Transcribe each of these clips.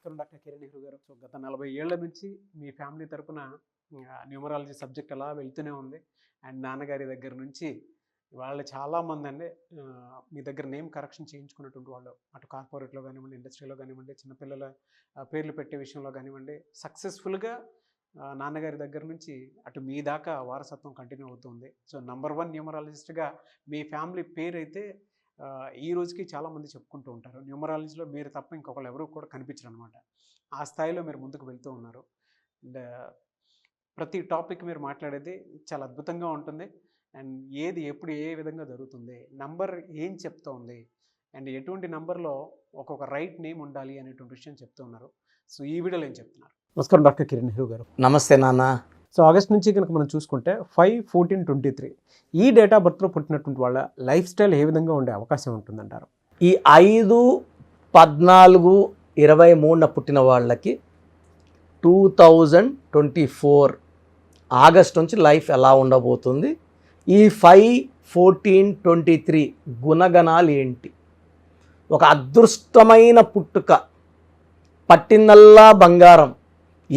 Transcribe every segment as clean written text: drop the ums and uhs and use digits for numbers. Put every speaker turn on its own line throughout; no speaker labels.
నమస్కారం డాక్టర్ కిరణ్ నెహ్రూ గారు. సో గత 40 ఏళ్ల నుంచి మీ ఫ్యామిలీ తరపున న్యూమరాలజీ సబ్జెక్ట్ అలా వెళ్తూనే ఉంది. అండ్ నాన్నగారి దగ్గర నుంచి వాళ్ళు చాలామంది అండి మీ దగ్గర నేమ్ కరెక్షన్ చేయించుకున్నటువంటి వాళ్ళు, అటు కార్పొరేట్లో కానివ్వండి, ఇండస్ట్రీలో కానివ్వండి, చిన్నపిల్లల పేర్లు పెట్టే విషయంలో కానివ్వండి, సక్సెస్ఫుల్గా నాన్నగారి దగ్గర నుంచి అటు మీ దాకా వారసత్వం కంటిన్యూ అవుతుంది. సో నంబర్ 1 న్యూమరాలజిస్ట్గా మీ ఫ్యామిలీ పేరు అయితే ఈ రోజుకి చాలామంది చెప్పుకుంటూ ఉంటారు. న్యూమరాలజీలో మీరు తప్ప ఇంకొకళ్ళు ఎవరు కూడా కనిపించరు అనమాట. ఆ స్థాయిలో మీరు ముందుకు వెళ్తూ ఉన్నారు. అండ్ ప్రతి టాపిక్ మీరు మాట్లాడేది చాలా అద్భుతంగా ఉంటుంది. అండ్ ఏది ఎప్పుడు ఏ విధంగా జరుగుతుంది, నంబర్ ఏం చెప్తూ ఉంది, అండ్ ఎటువంటి నంబర్లో ఒక్కొక్క రైట్ నేమ్ ఉండాలి అనేటువంటి విషయం చెప్తూ ఉన్నారు. సో ఈ వీడియోలో ఏం చెప్తున్నారు? నమస్కారం డాక్టర్ కిరణ్ నెహ్రూ గారు.
నమస్తే నాన్న.
సో ఆగస్ట్ నుంచి కనుక మనం చూసుకుంటే 5/14/23 ఈ డేట్ ఆఫ్ బర్త్లో పుట్టినటువంటి వాళ్ళ లైఫ్ స్టైల్ ఏ విధంగా ఉండే అవకాశం ఉంటుందంటారు?
ఈ 5/14/23 పుట్టిన వాళ్ళకి 2024 ఆగస్ట్ నుంచి లైఫ్ ఎలా ఉండబోతుంది, ఈ 5/14/23 గుణగణాలు ఏంటి? ఒక అదృష్టమైన పుట్టుక, పట్టిందల్లా బంగారం,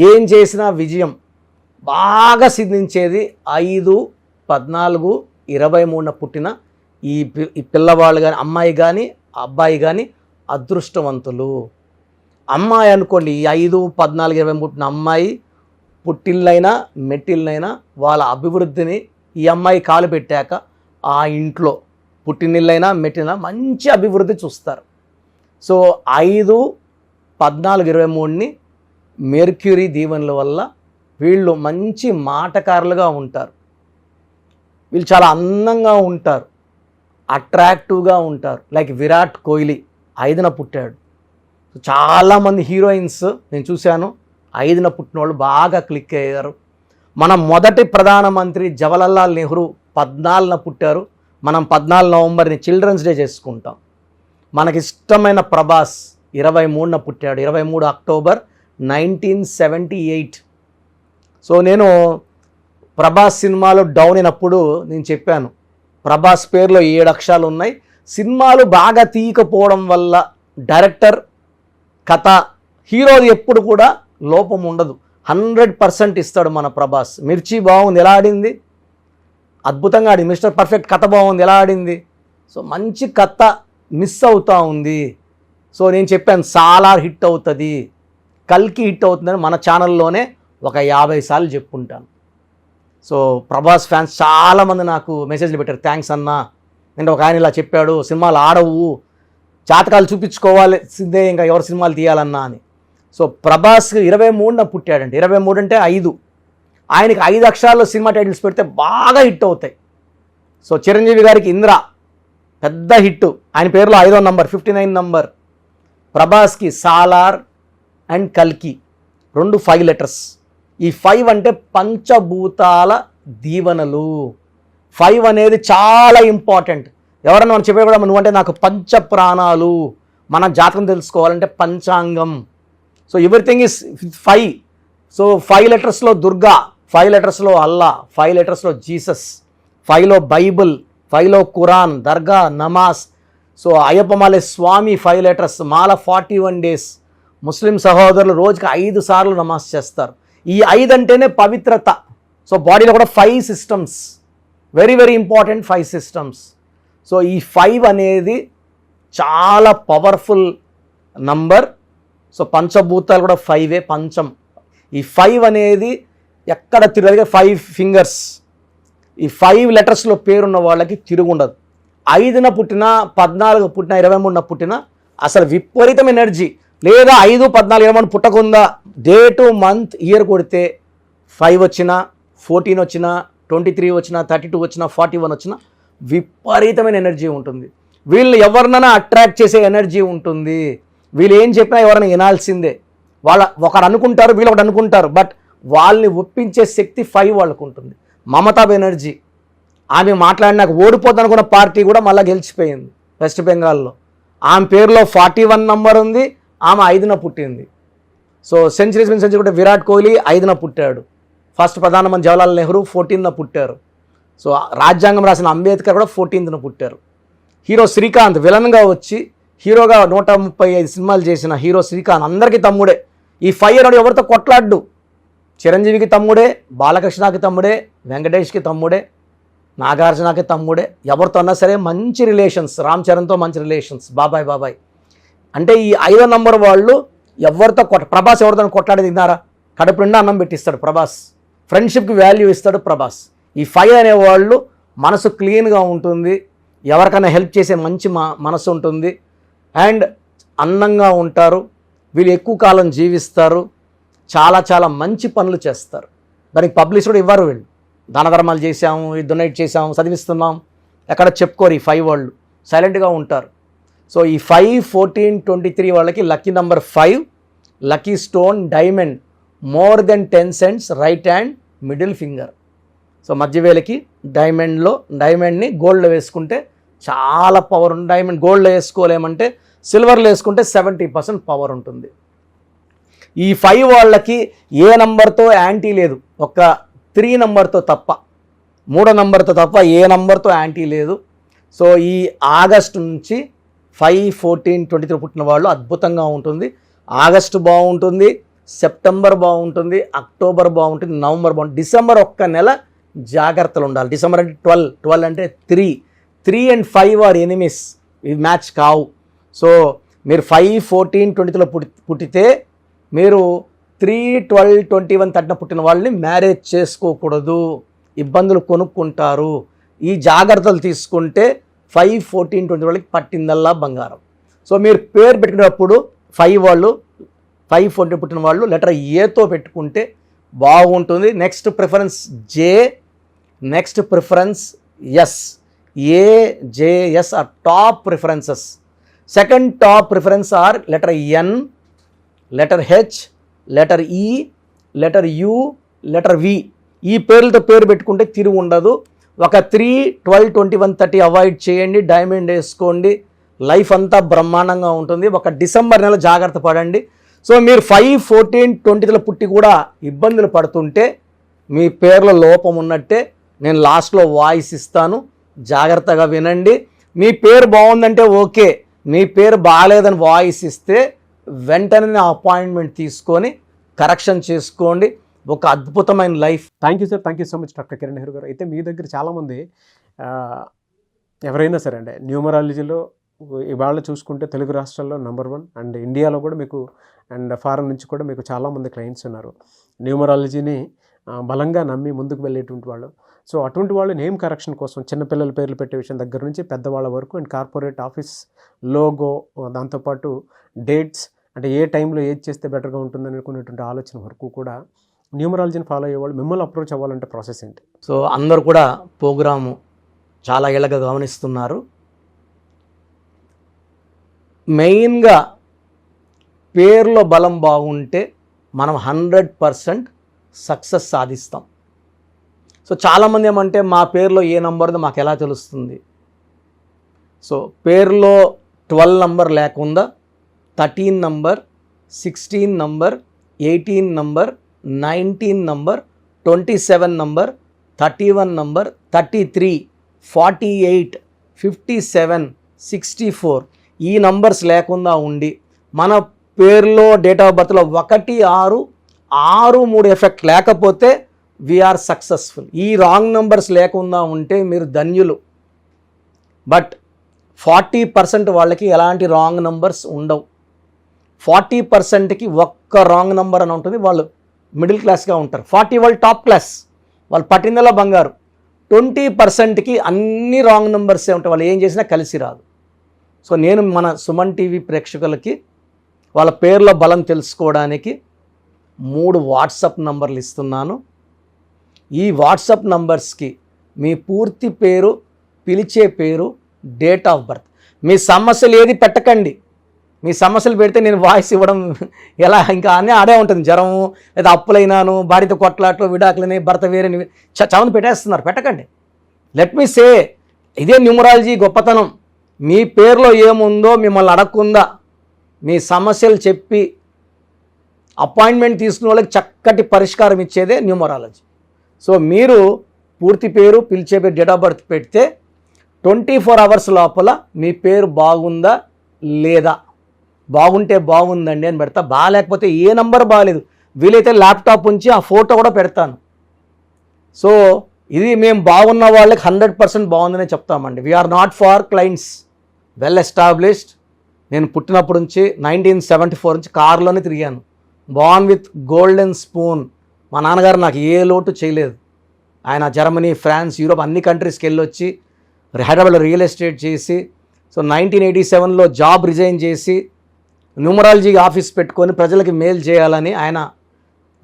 ఏం చేసినా విజయం, బాగా సిద్ధించేది 5/14/23 పుట్టిన ఈ పిల్లవాళ్ళు కానీ, అమ్మాయి కానీ అబ్బాయి కానీ అదృష్టవంతులు. అమ్మాయి అనుకోండి, ఈ 5/14/23 పుట్టిన అమ్మాయి పుట్టిల్లైనా మెట్టిల్లైనా వాళ్ళ అభివృద్ధిని ఈ అమ్మాయి కాలు పెట్టాక ఆ ఇంట్లో పుట్టినిల్లైనా మెట్టిన మంచి అభివృద్ధి చూస్తారు. సో 5/14/23ని మెర్క్యూరీ దీవెనల వల్ల వీళ్ళు మంచి మాటకారులుగా ఉంటారు. వీళ్ళు చాలా అందంగా ఉంటారు, అట్రాక్టివ్గా ఉంటారు. లైక్ విరాట్ కోహ్లీ 5న పుట్టాడు. చాలామంది హీరోయిన్స్ నేను చూశాను 5న పుట్టిన వాళ్ళు బాగా క్లిక్ అయ్యారు. మన మొదటి ప్రధానమంత్రి జవహర్లాల్ నెహ్రూ 14న పుట్టారు. మనం 14 నవంబర్ని చిల్డ్రన్స్ డే చేసుకుంటాం. మనకిష్టమైన ప్రభాస్ 23న పుట్టాడు, 23 అక్టోబర్ 1978. సో నేను ప్రభాస్ సినిమాలో డౌన్ అయినప్పుడు నేను చెప్పాను, ప్రభాస్ పేరులో 7 అక్షరాలు ఉన్నాయి. సినిమాలు బాగా తీయకపోవడం వల్ల డైరెక్టర్, కథ, హీరోది ఎప్పుడు కూడా లోపం ఉండదు, 100% ఇస్తాడు మన ప్రభాస్. మిర్చి బాగుంది, ఎలా ఆడింది, అద్భుతంగా ఆడింది. మిస్టర్ పర్ఫెక్ట్ కథ బాగుంది, ఎలా ఆడింది. సో మంచి కథ మిస్ అవుతూ ఉంది. సో నేను చెప్పాను సాలార్ హిట్ అవుతుంది, కల్కి హిట్ అవుతుందని మన ఛానల్లోనే ఒక 50 సార్లు చెప్పుకుంటాను. సో ప్రభాస్ ఫ్యాన్స్ చాలామంది నాకు మెసేజ్లు పెట్టారు, థ్యాంక్స్ అన్న, నేను ఒక ఆయన ఇలా చెప్పాడు, సినిమాలు ఆడవు, జాతకాలు చూపించుకోవాలి సిద్ధే, ఇంకా ఎవరు సినిమాలు తీయాలన్నా అని. సో ప్రభాస్ 23న పుట్టాడంటే, 23 అంటే 5, ఆయనకి 5 అక్షరాల్లో సినిమా టైటిల్స్ పెడితే బాగా హిట్ అవుతాయి. సో చిరంజీవి గారికి ఇంద్ర పెద్ద హిట్, ఆయన పేరులో 5వ నంబర్ 59 నంబర్. ప్రభాస్కి సాలార్ అండ్ కల్కి 2 5 లెటర్స్. ఈ 5 అంటే పంచభూతాల దీవెనలు. 5 అనేది చాలా ఇంపార్టెంట్. ఎవరన్నా మనం చెప్పే కూడా నువ్వంటే నాకు పంచ ప్రాణాలు, మన జాతకం తెలుసుకోవాలంటే పంచాంగం. So everything is 5. సో 5 లెటర్స్లో దుర్గా, 5 లెటర్స్లో అల్లా, 5 లెటర్స్లో జీసస్, 5లో బైబుల్, 5లో ఖురాన్, దర్గా, నమాజ్. సో అయ్యప్పమాలే స్వామి 5 లెటర్స్, మాల 41 డేస్. ముస్లిం సహోదరులు రోజుకి 5 సార్లు నమాజ్ చేస్తారు. ఈ 5 అంటేనే పవిత్రత. సో బాడీలో కూడా 5 systems, very very important 5 systems. So ఈ 5 అనేది చాలా పవర్ఫుల్ నంబర్. సో పంచభూతాలు కూడా 5ఏ, పంచం. ఈ 5 అనేది ఎక్కడ తిరగదు, 5 ఫింగర్స్. ఈ 5 లెటర్స్లో పేరున్న వాళ్ళకి తిరుగుండదు. 5న పుట్టిన, 14 పుట్టిన, 23న పుట్టిన అసలు విపరీతం ఎనర్జీ. లేదా 5/14/23 పుట్టకుండా డేటు, మంత్, ఇయర్ కొడితే 5 వచ్చినా, 14 వచ్చినా, 23 వచ్చినా, 32 వచ్చినా, 41 వచ్చినా విపరీతమైన ఎనర్జీ ఉంటుంది. వీళ్ళు ఎవరినైనా అట్రాక్ట్ చేసే ఎనర్జీ ఉంటుంది. వీళ్ళు ఏం చెప్పినా ఎవరైనా వినాల్సిందే. ఒకరు అనుకుంటారు, వీళ్ళు ఒకటి అనుకుంటారు, బట్ వాళ్ళని ఒప్పించే శక్తి 5 వాళ్ళకు ఉంటుంది. మమతా బెనర్జీ, ఆమె మాట్లాడినాక ఓడిపోద్ది అనుకున్న పార్టీ కూడా మళ్ళీ గెలిచిపోయింది వెస్ట్ బెంగాల్లో. ఆమె పేరులో 41 నంబర్ ఉంది, ఆమె 5న పుట్టింది. సో సెంచరీస్ కూడా విరాట్ కోహ్లీ 5న పుట్టాడు. ఫస్ట్ ప్రధానమంత్రి జవహర్లాల్ నెహ్రూ 14న పుట్టారు. సో రాజ్యాంగం రాసిన అంబేద్కర్ కూడా 14న పుట్టారు. హీరో శ్రీకాంత్ విలన్గా వచ్చి హీరోగా 135 సినిమాలు చేసిన హీరో శ్రీకాంత్ అందరికీ తమ్ముడే. ఈ 5 అనేవాడు ఎవరితో కొట్లాడ్డు. చిరంజీవికి తమ్ముడే, బాలకృష్ణకి తమ్ముడే, వెంకటేష్కి తమ్ముడే, నాగార్జునకి తమ్ముడే. ఎవరితో అన్నా సరే మంచి రిలేషన్స్. రామ్ చరణ్తో మంచి రిలేషన్స్, బాబాయ్. అంటే ఈ 5వ నంబర్ వాళ్ళు ఎవరితో ప్రభాస్ ఎవరితో కొట్లాడి తిన్నారా? కడుపు నిండా అన్నం పెట్టిస్తాడు ప్రభాస్. ఫ్రెండ్షిప్కి వాల్యూ ఇస్తాడు ప్రభాస్. ఈ 5 అనేవాళ్ళు మనసు క్లీన్గా ఉంటుంది, ఎవరికైనా హెల్ప్ చేసే మంచి మనసు ఉంటుంది, అండ్ అందంగా ఉంటారు. వీళ్ళు ఎక్కువ కాలం జీవిస్తారు, చాలా మంచి పనులు చేస్తారు. దానికి పబ్లిసిటీ కూడా ఇవ్వరు. వీళ్ళు దాన ధర్మాలు చేసాము, డొనేట్ చేసాము, చదివిస్తున్నాం, ఎక్కడ చెప్పుకోరు. ఈ 5 వాళ్ళు సైలెంట్గా ఉంటారు. సో ఈ 5, 14, 23 వాళ్ళకి lucky number 5, lucky stone diamond, more than 10 cents, right hand, middle finger. So మధ్యవేలకి డైమండ్ని గోల్డ్లో వేసుకుంటే చాలా పవర్ ఉంది. డైమండ్ గోల్డ్లో వేసుకోలేమంటే సిల్వర్లో వేసుకుంటే 70% పవర్ ఉంటుంది. ఈ 5 వాళ్ళకి ఏ నంబర్తో యాంటీ లేదు, ఒక 3 నంబర్తో తప్ప, 3వ నంబర్తో తప్ప ఏ నంబర్తో యాంటీ లేదు. సో ఈ ఆగస్టు నుంచి 5, 14, 23 పుట్టిన వాళ్ళు అద్భుతంగా ఉంటుంది. ఆగస్టు బాగుంటుంది, సెప్టెంబర్ బాగుంటుంది, అక్టోబర్ బాగుంటుంది, నవంబర్ బాగుంటుంది. డిసెంబర్ ఒక్క నెల జాగ్రత్తలు ఉండాలి. డిసెంబర్ అంటే 12 అంటే 3 and 5 ఆర్ ఎనిమీస్. ఇది మ్యాచ్ కావు. సో మీరు 5, 14, 23లో పుట్టితే మీరు 3, 12, 21, 30 పుట్టిన వాళ్ళని మ్యారేజ్ చేసుకోకూడదు, ఇబ్బందులు కొనుక్కుంటారు. ఈ జాగ్రత్తలు తీసుకుంటే 5, 14, 20 వాళ్ళకి పట్టిందల్లా బంగారం. సో మీరు పేరు పెట్టుకునేటప్పుడు 5 వాళ్ళు 5, 14 పుట్టిన వాళ్ళు లెటర్ ఏతో పెట్టుకుంటే బాగుంటుంది. Next preference J, next preference S. AJS are top preferences. Second top preference are letter N, letter H, letter E, letter U, letter V. ఈ పేర్లతో పేరు పెట్టుకుంటే తిరుగు ఉండదు. ఒక 3, 12, 21, 30 అవాయిడ్ చేయండి, డైమండ్ వేసుకోండి, లైఫ్ అంతా బ్రహ్మాండంగా ఉంటుంది. ఒక డిసెంబర్ నెల జాగ్రత్త పడండి. సో మీరు 5, 14, 20లో పుట్టి కూడా ఇబ్బందులు పడుతుంటే మీ పేర్లో లోపం ఉన్నట్టే. నేను లాస్ట్లో వాయిస్ ఇస్తాను, జాగ్రత్తగా వినండి. మీ పేరు బాగుందంటే ఓకే, మీ పేరు బాగాలేదని వాయిస్ ఇస్తే వెంటనే అపాయింట్మెంట్ తీసుకొని కరెక్షన్ చేసుకోండి. ఒక అద్భుతమైన life.
Thank you sir, thank you so much doctor Kiran Nehru గారు. అయితే మీ దగ్గర చాలామంది ఎవరైనా సరే అంటే న్యూమరాలజీలో ఇవాళ చూసుకుంటే తెలుగు రాష్ట్రాల్లో నెంబర్ 1 అండ్ ఇండియాలో కూడా మీకు అండ్ ఫారెన్ నుంచి కూడా మీకు చాలామంది క్లయింట్స్ ఉన్నారు న్యూమరాలజీని బలంగా నమ్మి ముందుకు వెళ్ళేటువంటి వాళ్ళు. సో అటువంటి వాళ్ళు నేమ్ కరెక్షన్ కోసం చిన్నపిల్లల పేర్లు పెట్టే విషయం దగ్గర నుంచి పెద్దవాళ్ళ వరకు అండ్ కార్పొరేట్ ఆఫీస్ లోగో, దాంతోపాటు డేట్స్, అంటే ఏ టైంలో ఏది చేస్తే బెటర్గా ఉంటుందని అనుకునేటువంటి ఆలోచన వరకు కూడా న్యూమరాలజీని ఫాలో అయ్యేవాళ్ళు మిమ్మల్ని అప్రోచ్ అవ్వాలంటే ప్రాసెస్ ఏంటి?
సో అందరూ కూడా ప్రోగ్రాము చాలా ఏళ్ళగా గమనిస్తున్నారు. మెయిన్గా పేర్లో బలం బాగుంటే మనం 100% సక్సెస్ సాధిస్తాం. సో చాలామంది ఏమంటే మా పేరులో ఏ నంబర్దో మాకు ఎలా తెలుస్తుంది? సో పేరులో 12 నంబర్ లేకుండా 13 number, 16 number, 18 number, 19 number, 27 number, 31 number, 33, 48, 57, 64 ఈ నంబర్స్ లేకుండా ఉండి మన పేరులో డేట్ ఆఫ్ బర్త్లో 1, 6, 6, 3 ఎఫెక్ట్ లేకపోతే వీఆర్ సక్సెస్ఫుల్. ఈ రాంగ్ నంబర్స్ లేకుండా ఉంటే మీరు ధన్యులు. బట్ 40% వాళ్ళకి ఎలాంటి రాంగ్ నంబర్స్ ఉండవు. 40%కి ఒక్క రాంగ్ నంబర్ అని ఉంటుంది, వాళ్ళు మిడిల్ క్లాస్గా ఉంటారు. 40 వాళ్ళు టాప్ క్లాస్, వాళ్ళు పట్టిందలా బంగారు. 20%కి అన్ని రాంగ్ నంబర్సే ఉంటాయి, వాళ్ళు ఏం చేసినా కలిసి రాదు. సో నేను మన సుమన్ టీవీ ప్రేక్షకులకి వాళ్ళ పేర్ల బలం తెలుసుకోవడానికి 3 వాట్సాప్ నంబర్లు ఇస్తున్నాను. ఈ వాట్సాప్ నంబర్స్కి మీ పూర్తి పేరు, పిలిచే పేరు, డేట్ ఆఫ్ బర్త్, మీ సమస్యలు ఏది పెట్టకండి. మీ సమస్యలు పెడితే నేను వాయిస్ ఇవ్వడం ఎలా, ఇంకా అన్నీ ఆడే ఉంటుంది. జ్వరము, లేదా అప్పులైనాను, భార్యతో కొట్లాట్లు, విడాకులని, భర్త వేరేని చాలామంది పెట్టేస్తున్నారు. పెట్టకండి. లెట్ మీ సే, ఇదే న్యూమరాలజీ గొప్పతనం. మీ పేరులో ఏముందో మిమ్మల్ని అడగకుండా మీ సమస్యలు చెప్పి అపాయింట్మెంట్ తీసుకునే వాళ్ళకి చక్కటి పరిష్కారం ఇచ్చేదే న్యూమరాలజీ. సో మీరు పూర్తి పేరు, పిలిచే పేరు, డేట్ ఆఫ్ బర్త్ పెడితే 24 hours లోపల మీ పేరు బాగుందా లేదా బాగుంటే బాగుందండి అని పెడతా, బాగాలేకపోతే ఏ నంబర్ బాగాలేదు వీలైతే ల్యాప్టాప్ ఉంచి ఆ ఫోటో కూడా పెడతాను. సో ఇది మేము బాగున్న వాళ్ళకి 100% బాగుందనే చెప్తామండి. We're not for clients, well established. నేను పుట్టినప్పటి నుంచి 1974 నుంచి కార్లోనే తిరిగాను. Born with golden spoon. మా నాన్నగారు నాకు ఏ లోటు చేయలేదు. ఆయన జర్మనీ, ఫ్రాన్స్, యూరోప్ అన్ని కంట్రీస్కి వెళ్ళొచ్చి హైదరాబాద్లో రియల్ ఎస్టేట్ చేసి, సో 1987లో జాబ్ రిజైన్ చేసి న్యూమరాలజీ ఆఫీస్ పెట్టుకొని ప్రజలకి మేలు చేయాలని ఆయన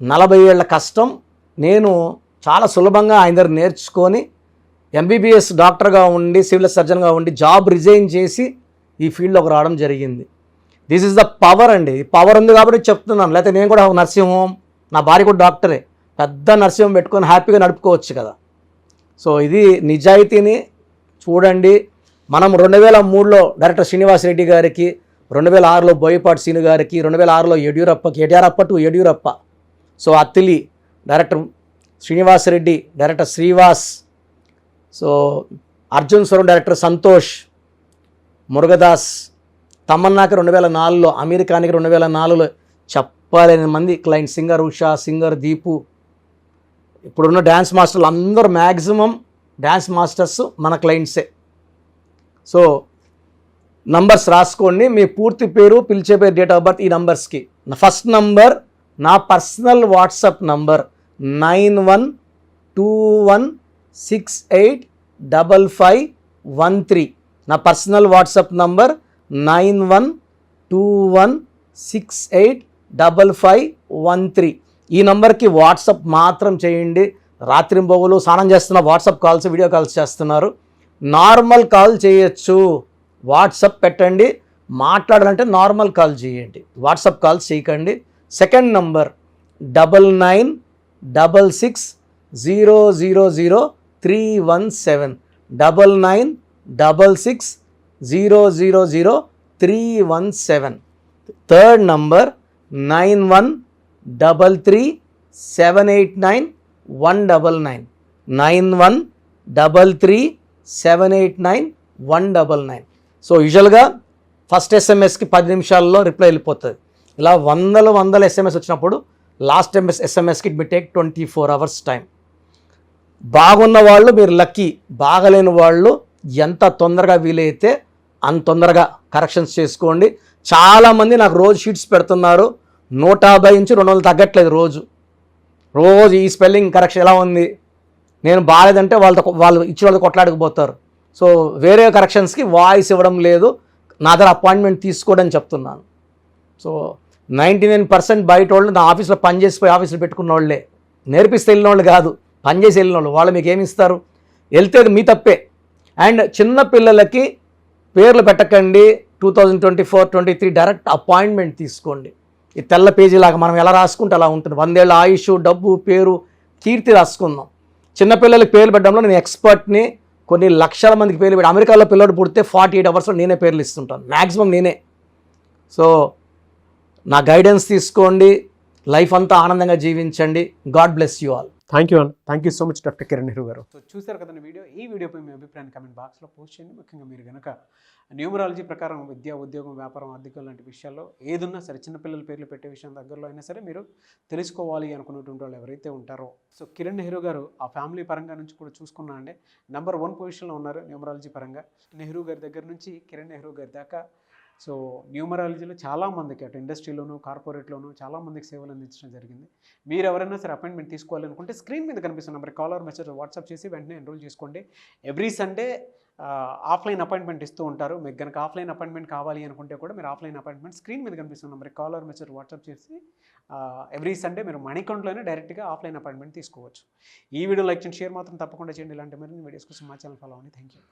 40 ఏళ్ల కష్టం నేను చాలా సులభంగా ఆయన దగ్గర నేర్చుకొని ఎంబీబీఎస్ డాక్టర్గా ఉండి సివిల్ సర్జన్గా ఉండి జాబ్ రిజైన్ చేసి ఈ ఫీల్డ్లోకి రావడం జరిగింది. దిస్ ఈజ్ ద పవర్ అండి. పవర్ ఉంది కాబట్టి చెప్తున్నాను. లేకపోతే నేను కూడా నర్సింగ్ హోమ్, నా భార్య కూడా డాక్టరే, పెద్ద నర్సింగ్ హోమ్ పెట్టుకొని హ్యాపీగా నడుపుకోవచ్చు కదా. సో ఇది నిజాయితీని చూడండి. మనం 2003లో డైరెక్టర్ శ్రీనివాస్ రెడ్డి గారికి, 2006లో బోయపాటి సీను గారికి, 2006లో Yediyurappa to Yediyurappa, so Attili director Srinivas Reddy, director Srivas, so Arjun స్వరం డైరెక్టర్ సంతోష్, మురుగదాస్, తమన్నాకి 2004లో, అమెరికానికి 2004లో చెప్పలేని మంది client, singer Usha, singer Deepu, ఇప్పుడున్న డ్యాన్స్ మాస్టర్లు అందరూ మ్యాక్సిమం డ్యాన్స్ మాస్టర్స్ మన క్లయింట్సే. సో నంబర్స్ రాసుకోండి, మీ పూర్తి పేరు, పిలిచే పేరు, డేట్ ఆఫ్ బర్త్ ఈ నంబర్స్కి. ఫస్ట్ నంబర్ నా పర్సనల్ వాట్సాప్ నంబర్ 9121685513. నా పర్సనల్ వాట్సాప్ నంబర్ 9121685513. ఈ నంబర్కి వాట్సాప్ మాత్రం చేయండి. రాత్రింబొగులు స్నానం చేస్తున్న వాట్సాప్ కాల్స్, వీడియో కాల్స్ చేస్తున్నారు. నార్మల్ కాల్ చేయొచ్చు, వాట్సాప్ పెట్టండి. మాట్లాడాలంటే నార్మల్ కాల్ చేయండి, వాట్సాప్ కాల్స్ చేయకండి. Second number 9966000317, 9966000317. Third number 9133789199, 9133789199. So యూజువల్గా ఫస్ట్ ఎస్ఎంఎస్కి 10 నిమిషాల్లో రిప్లై వెళ్ళిపోతుంది. ఇలా వందల ఎస్ఎంఎస్ వచ్చినప్పుడు లాస్ట్ ఎస్ఎంఎస్కి it may take 24 hours time. బాగున్న వాళ్ళు మీరు లక్కీ, బాగలేని వాళ్ళు ఎంత తొందరగా వీలైతే అంత తొందరగా కరెక్షన్స్ చేసుకోండి. చాలామంది నాకు రోజు షీట్స్ పెడుతున్నారు, 150 నుంచి 200 తగ్గట్లేదు రోజు. ఈ స్పెల్లింగ్ కరెక్షన్ ఎలా ఉంది, నేను బాగాలేదంటే వాళ్ళు ఇచ్చిన వాళ్ళతో కొట్లాడకపోతారు. సో వేరే కరెక్షన్స్కి వాయిస్ ఇవ్వడం లేదు, నా దగ్గర అపాయింట్మెంట్ తీసుకోవడం చెప్తున్నాను. సో 99% బయట వాళ్ళు నా ఆఫీస్లో పనిచేసిపోయి ఆఫీస్లో పెట్టుకున్న వాళ్ళే, నేర్పిస్తే వెళ్ళిన వాళ్ళు కాదు, పనిచేసి వెళ్ళిన వాళ్ళు మీకు ఏమి ఇస్తారు? వెళ్తే మీ తప్పే. అండ్ చిన్న పిల్లలకి పేర్లు పెట్టకండి. 2024-23 డైరెక్ట్ అపాయింట్మెంట్ తీసుకోండి. ఈ తెల్ల పేజీలాగా మనం ఎలా రాసుకుంటే అలా ఉంటుంది. 100 ఏళ్ళ ఆయుష్, డబ్బు, పేరు, కీర్తి రాసుకుందాం. చిన్నపిల్లలకి పేర్లు పెట్టడంలో నేను ఎక్స్పర్ట్ని. కొన్ని లక్షల మందికి పేర్లు పెట్టి, అమెరికాలో పిల్లడు పుడితే 48 hours నేనే పేర్లు ఇస్తుంటాను, మ్యాక్సిమం నేనే. సో నా గైడెన్స్ తీసుకోండి, లైఫ్ అంతా ఆనందంగా జీవించండి. God bless you all.
Thank you అండి. Thank you so much doctor Kiran Nehru గారు. సో చూసారు కదండి వీడియో. ఈ వీడియోపై మీ అభిప్రాయాన్ని కమెంట్ బాక్స్లో పోస్ట్ చేయండి. ముఖ్యంగా మీరు కనుక న్యూమరాలజీ ప్రకారం విద్య, ఉద్యోగం, వ్యాపారం, ఆర్థికం లాంటి విషయాల్లో ఏదున్నా సరే, చిన్నపిల్లల పేర్లు పెట్టే విషయం దగ్గరలో అయినా సరే మీరు తెలుసుకోవాలి అనుకున్నటువంటి వాళ్ళు ఎవరైతే ఉంటారో, సో కిరణ్ నెహ్రూ గారు ఆ ఫ్యామిలీ పరంగా నుంచి కూడా చూసుకున్నా అండి నెంబర్ 1 పొజిషన్లో ఉన్నారు న్యూమరాలజీ పరంగా. నెహ్రూ గారి దగ్గర నుంచి కిరణ్ నెహ్రూ గారి దాకా సో న్యూమరాలజీలో చాలామందికి అటు ఇండస్ట్రీలోను, కార్పొరేట్లోను చాలామందికి సేవలు అందించడం జరిగింది. మీరు ఎవరైనా సరే అపాయింట్మెంట్ తీసుకోవాలనుకుంటే స్క్రీన్ మీద కనిపిస్తున్న number call or message WhatsApp చేసి వెంటనే ఎన్రోల్ చేసుకోండి. ఎవ్రీ సండే ఆఫ్లైన్ అపాయింట్మెంట్ ఇస్తూ ఉంటారు. మీకు కనుక ఆఫ్లైన్ అపాయింట్మెంట్ కావాలి అనుకుంటే కూడా మీరు ఆఫ్లైన్ అపాయింట్మెంట్ స్క్రీన్ మీద కనిపిస్తున్న number call or message WhatsApp చేసి ఎవ్రీ సండే మీరు మణికంట్లోనే డైరెక్ట్గా ఆఫ్లైన్ అపాయింట్మెంట్ తీసుకోవచ్చు. ఈ వీడియో లైక్ చేయండి, షేర్ మాత్రం తప్పకుండా చేయండి. ఇలాంటి మరిన్ని వీడియోస్ కోసం మా ఛానల్ ఫాలో అవ్వండి. Thank you.